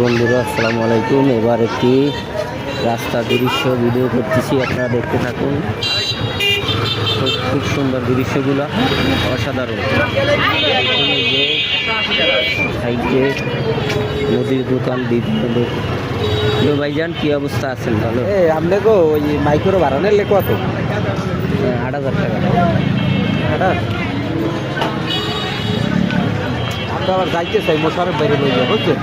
বন্ধুরা, আসসালামু আলাইকুম। এবার একটি রাস্তার দৃশ্য ভিডিও করতেছি, আপনারা দেখতে থাকুন। খুব সুন্দর দৃশ্যগুলো, অসাধারণ। এই যে সাইডে মুদির দোকান, দ্বিতীয় ভাইজান কি অবস্থা আছেন? ভালো। আপনি গো ওই মাইক্রো বাড়ানোর লেখো কত? 8,000 টাকা। আমরা আবার যাইতে চাই মোশারফ বাইরে লইয়া, বুঝছেন?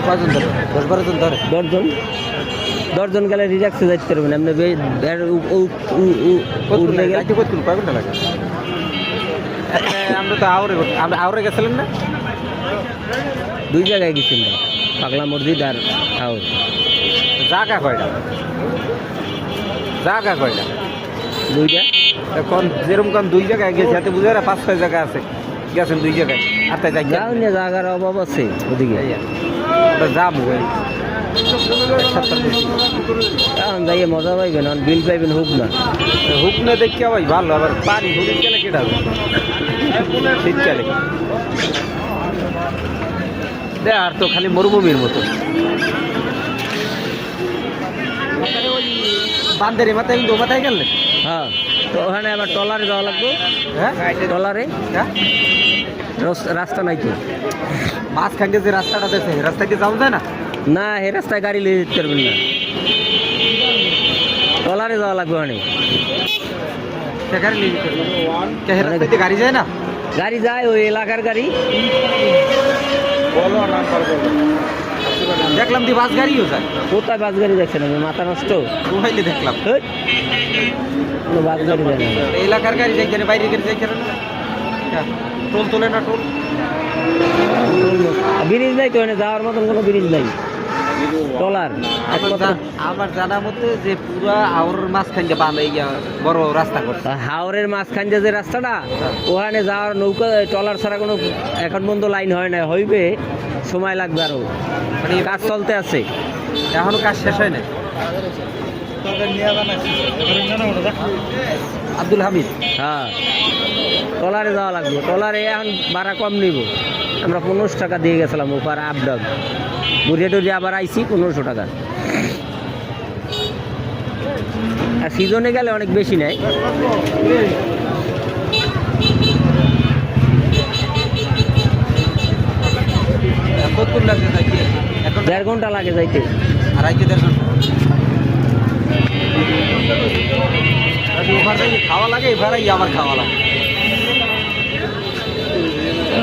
কজন ধরে? 10-12 জন ধরে। 10 জন গেলে রিল্যাক্সে যাইতে পারবেন। আপনি কয় ঘন্টা লাগে? আমরা তো আউরে গেছিলেন না? 2 জায়গায় গেছেন না, পাগলা মসজিদ আর হাওর। জায়গা কয়টা? 2টা। এখন যেরকম কোন 2 জায়গায় গেছে, হাতে বুঝে 5-6 জায়গা আছে, গেছেন 2 জায়গায়। আর তাই যাই যাও না, জায়গার অভাব আছে ওদিকে। যাবো এখন যাইয়ে মজা পাইবেন, বিল পাইবেন। হুক না দেখি ভাই ভালো, আবার পানি হুড়ি গেলে কেটা শীতকালে আর তো খালি মরুভূমির মতো। বান্ধের মাথায় কিন্তু মাথায় গেলেন। হ্যাঁ, তো ওখানে আবার ট্রলারে যাওয়া লাগবে। হ্যাঁ, ট্রলারে রাস্তা নাই তো। মাঝখানে যে রাস্তাটা দেখছে, রাস্তা কি যাওয়া যায় না? না, এই রাস্তায় গাড়ি নিয়ে যেতে পারবেন না, ট্রলারে যাওয়া লাগবে। ওখানে গাড়ি যায় না? গাড়ি যায়, ওই এলাকার গাড়ি। দেখলাম দি বাস গাড়িও যায়। কোথায় বাস গাড়ি দেখছেন? আমি মাথা নষ্ট মোবাইলে দেখলাম কোনো বাস গাড়ি যায় না। এলাকার গাড়ি যাই কেন, বাইরে গাড়ি যাই কেন? টোল তোলে না? টোল ব্রিজ নাই তো, এখানে যাওয়ার মতন কোনো ব্রিজ নাই। ট্রলার আমার জানা মতে যে পুরা হাওরের মাঝখান দিয়ে বাঁধে বড় রাস্তা করছে। হাওরের মাঝখান যে রাস্তাটা, ওখানে যাওয়ার নৌকা ট্রলার ছাড়া কোনো এখন পর্যন্ত লাইন হয় না। হইবে, সময় লাগবে আরো, মানে কাজ চলতে আছে, এখনো কাজ শেষ হয় না। আব্দুল হামিদ। হ্যাঁ, ট্রলারে যাওয়া লাগবে। ট্রলারে এখন ভাড়া কম নিব। আমরা 1500 টাকা দিয়ে গেছিলাম ওপার আপ ডাউন। ঘুরে টুরে আবার আইসি 1500 টাকা। আর সিজনে গেলে অনেক বেশি নেয়। কতক্ষণ লাগছে যাইতে? 1.5 ঘন্টা লাগে যাইতে। আর আইতে 1.5 ঘন্টা। খাওয়া লাগে, এবার আমার খাওয়া লাগে।